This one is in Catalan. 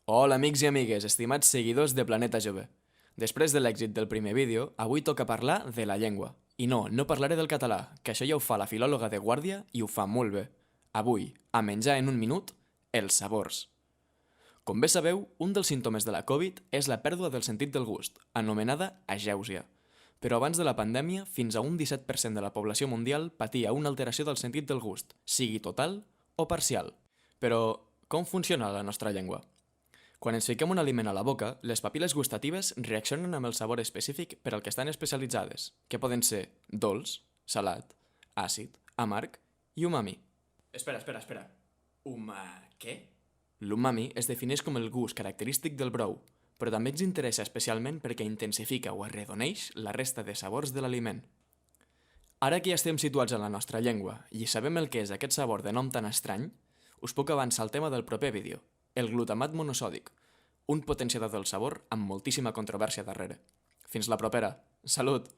Hola amics i amigues, estimats seguidors de Planeta Jove. Després de l'èxit del primer vídeo, avui toca parlar de la llengua. I no parlaré del català, que això ja ho fa la filòloga de guàrdia i ho fa molt bé. Avui, a menjar en un minut, els sabors. Com bé sabeu, un dels símptomes de la Covid és la pèrdua del sentit del gust, anomenada agèusia. Però abans de la pandèmia, fins a un 17% de la població mundial patia una alteració del sentit del gust, sigui total o parcial. Però, com funciona la nostra llengua? Quan ens fiquem un aliment a la boca, les papil·les gustatives reaccionen amb el sabor específic per al que estan especialitzades, que poden ser dolç, salat, àcid, amarg i umami. Espera. Què? L'umami es defineix com el gust característic del brou, però també ens interessa especialment perquè intensifica o arredoneix la resta de sabors de l'aliment. Ara que ja estem situats en la nostra llengua i sabem el que és aquest sabor de nom tan estrany, us puc avançar el tema del proper vídeo, el glutamat monosòdic, un potenciador del sabor amb moltíssima controvèrsia darrere. Fins la propera. Salut!